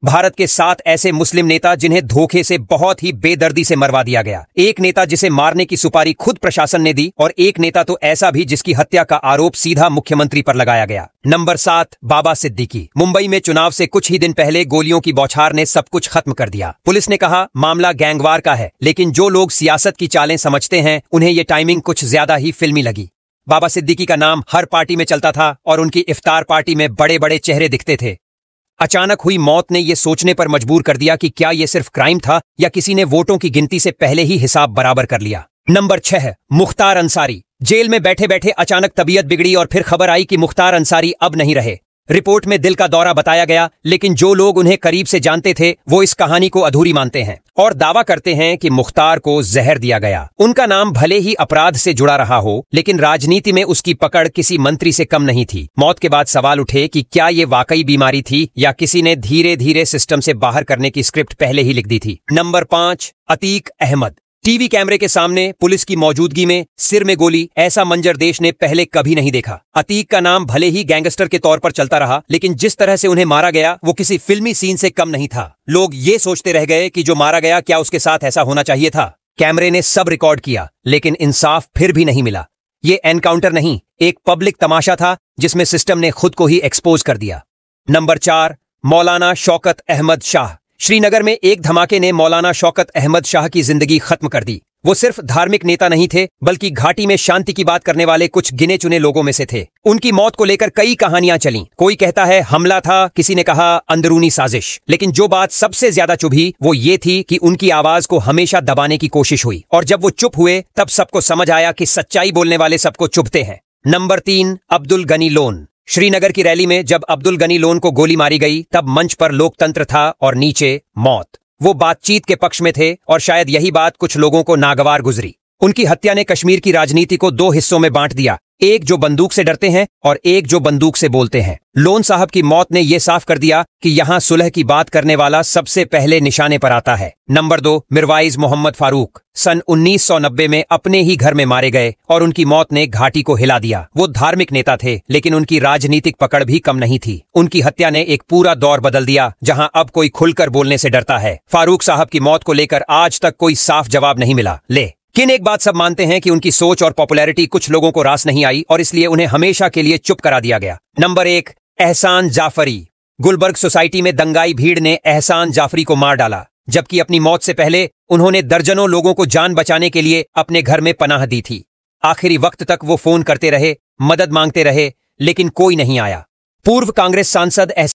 भारत के 7 ऐसे मुस्लिम नेता जिन्हें धोखे से बहुत ही बेदर्दी से मरवा दिया गया। एक नेता जिसे मारने की सुपारी खुद प्रशासन ने दी और एक नेता तो ऐसा भी जिसकी हत्या का आरोप सीधा मुख्यमंत्री पर लगाया गया। नंबर 7, बाबा सिद्दीकी। मुंबई में चुनाव से कुछ ही दिन पहले गोलियों की बौछार ने सब कुछ खत्म कर दिया। पुलिस ने कहा मामला गैंगवार का है, लेकिन जो लोग सियासत की चालें समझते हैं उन्हें ये टाइमिंग कुछ ज्यादा ही फिल्मी लगी। बाबा सिद्दीकी का नाम हर पार्टी में चलता था और उनकी इफ्तार पार्टी में बड़े बड़े चेहरे दिखते थे। अचानक हुई मौत ने यह सोचने पर मजबूर कर दिया कि क्या यह सिर्फ क्राइम था या किसी ने वोटों की गिनती से पहले ही हिसाब बराबर कर लिया। नंबर 6, मुख्तार अंसारी। जेल में बैठे बैठे अचानक तबीयत बिगड़ी और फिर खबर आई कि मुख्तार अंसारी अब नहीं रहे। रिपोर्ट में दिल का दौरा बताया गया, लेकिन जो लोग उन्हें करीब से जानते थे वो इस कहानी को अधूरी मानते हैं और दावा करते हैं कि मुख्तार को जहर दिया गया। उनका नाम भले ही अपराध से जुड़ा रहा हो, लेकिन राजनीति में उसकी पकड़ किसी मंत्री से कम नहीं थी। मौत के बाद सवाल उठे कि क्या ये वाकई बीमारी थी या किसी ने धीरे धीरे सिस्टम से बाहर करने की स्क्रिप्ट पहले ही लिख दी थी। नंबर 5, अतीक अहमद। टीवी कैमरे के सामने पुलिस की मौजूदगी में सिर में गोली, ऐसा मंजर देश ने पहले कभी नहीं देखा। अतीक का नाम भले ही गैंगस्टर के तौर पर चलता रहा, लेकिन जिस तरह से उन्हें मारा गया वो किसी फिल्मी सीन से कम नहीं था। लोग ये सोचते रह गए कि जो मारा गया क्या उसके साथ ऐसा होना चाहिए था। कैमरे ने सब रिकॉर्ड किया, लेकिन इंसाफ फिर भी नहीं मिला। ये एनकाउंटर नहीं, एक पब्लिक तमाशा था जिसमें सिस्टम ने खुद को ही एक्सपोज कर दिया। नंबर 4, मौलाना शौकत अहमद शाह। श्रीनगर में एक धमाके ने मौलाना शौकत अहमद शाह की जिंदगी खत्म कर दी। वो सिर्फ धार्मिक नेता नहीं थे, बल्कि घाटी में शांति की बात करने वाले कुछ गिने चुने लोगों में से थे। उनकी मौत को लेकर कई कहानियां चलीं। कोई कहता है हमला था, किसी ने कहा अंदरूनी साजिश, लेकिन जो बात सबसे ज्यादा चुभी वो ये थी कि उनकी आवाज को हमेशा दबाने की कोशिश हुई और जब वो चुप हुए तब सबको समझ आया कि सच्चाई बोलने वाले सबको चुभते हैं। नंबर 3, अब्दुल गनी लोन। श्रीनगर की रैली में जब अब्दुल गनी लोन को गोली मारी गई तब मंच पर लोकतंत्र था और नीचे मौत। वो बातचीत के पक्ष में थे और शायद यही बात कुछ लोगों को नागवार गुजरी। उनकी हत्या ने कश्मीर की राजनीति को 2 हिस्सों में बांट दिया, एक जो बंदूक से डरते हैं और एक जो बंदूक से बोलते हैं। लोन साहब की मौत ने यह साफ कर दिया कि यहां सुलह की बात करने वाला सबसे पहले निशाने पर आता है। नंबर 2, मिरवाइज मोहम्मद फारूक। सन 1990 में अपने ही घर में मारे गए और उनकी मौत ने घाटी को हिला दिया। वो धार्मिक नेता थे, लेकिन उनकी राजनीतिक पकड़ भी कम नहीं थी। उनकी हत्या ने एक पूरा दौर बदल दिया जहां अब कोई खुलकर बोलने से डरता है। फारूक साहब की मौत को लेकर आज तक कोई साफ जवाब नहीं मिला। लेकिन एक बात सब मानते हैं कि उनकी सोच और पॉपुलैरिटी कुछ लोगों को रास नहीं आई और इसलिए उन्हें हमेशा के लिए चुप करा दिया गया। नंबर 1, एहसान जाफरी। गुलबर्ग सोसाइटी में दंगाई भीड़ ने एहसान जाफरी को मार डाला, जबकि अपनी मौत से पहले उन्होंने दर्जनों लोगों को जान बचाने के लिए अपने घर में पनाह दी थी। आखिरी वक्त तक वो फोन करते रहे, मदद मांगते रहे, लेकिन कोई नहीं आया। पूर्व कांग्रेस सांसद